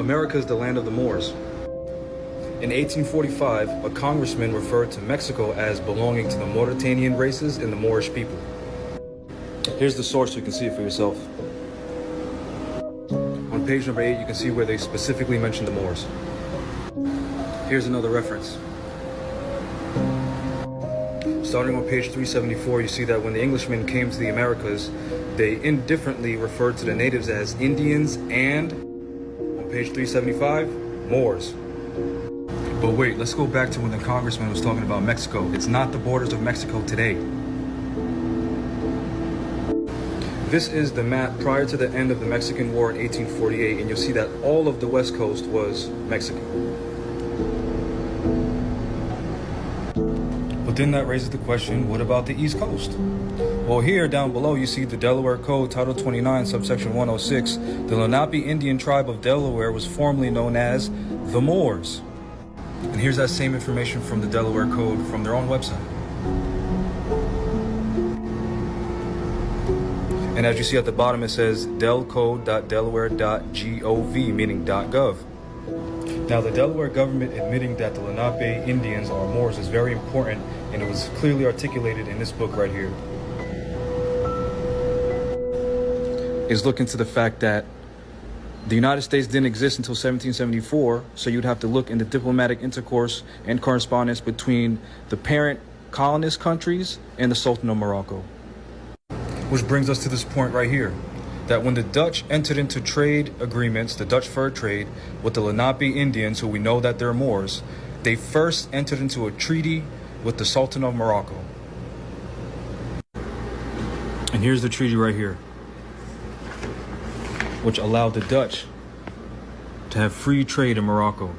America is the land of the Moors. In 1845, a congressman referred to Mexico as belonging to the Mauritanian races and the Moorish people. Here's the source so you can see it for yourself. On page number 8, you can see where they specifically mention the Moors. Here's another reference. Starting on page 374, you see that when the Englishmen came to the Americas, they indifferently referred to the natives as Indians and, on page 375, Moors. But wait, let's go back to when the congressman was talking about Mexico. It's not the borders of Mexico today. This is the map prior to the end of the Mexican War in 1848, and you'll see that all of the West Coast was Mexican. But then that raises the question, what about the East Coast? Well, here down below you see the Delaware Code, Title 29, subsection 106. The Lenape Indian tribe of Delaware was formerly known as the Moors. And here's that same information from the Delaware Code from their own website. And as you see at the bottom, it says delcode.delaware.gov, meaning .gov. Now, the Delaware government admitting that the Lenape Indians are Moors is very important, and it was clearly articulated in this book right here. It's looking to the fact that the United States didn't exist until 1774, so you'd have to look in the diplomatic intercourse and correspondence between the parent colonist countries and the Sultan of Morocco. Which brings us to this point right here, that when the Dutch entered into trade agreements, the Dutch fur trade, with the Lenape Indians, who we know that they're Moors, they first entered into a treaty with the Sultan of Morocco. And here's the treaty right here, which allowed the Dutch to have free trade in Morocco.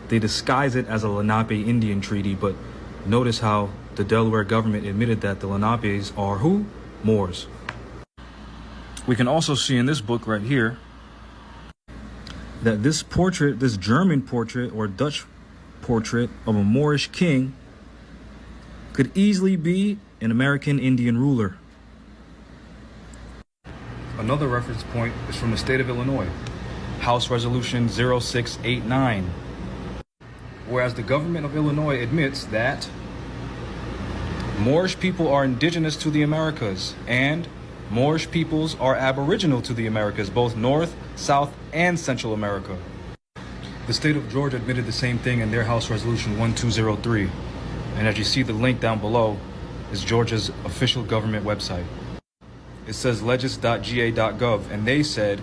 They disguise it as a Lenape Indian treaty, but notice how the Delaware government admitted that the Lenapes are who? Moors. We can also see in this book right here that this portrait, this German portrait or Dutch portrait of a Moorish king could easily be an American Indian ruler. Another reference point is from the state of Illinois, House Resolution 0689, whereas the government of Illinois admits that Moorish people are indigenous to the Americas and Moorish peoples are aboriginal to the Americas, both North, South, and Central America. The state of Georgia admitted the same thing in their House Resolution 1203. And as you see, the link down below is Georgia's official government website. It says legis.ga.gov, and they said,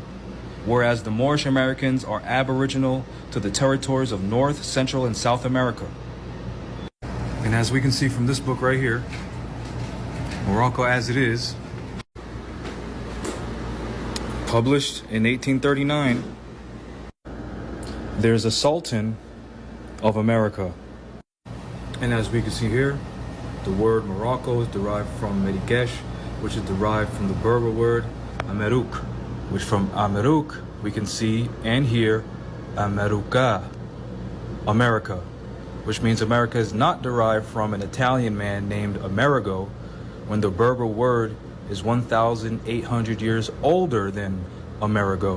whereas the Moorish Americans are aboriginal to the territories of North, Central, and South America. And as we can see from this book right here, Morocco as it is, published in 1839, there's a Sultan of America. And as we can see here, the word Morocco is derived from Medikesh, which is derived from the Berber word Ameruk, which from Ameruk we can see and hear America, America, which means America is not derived from an Italian man named Amerigo, when the Berber word is 1,800 years older than Amerigo.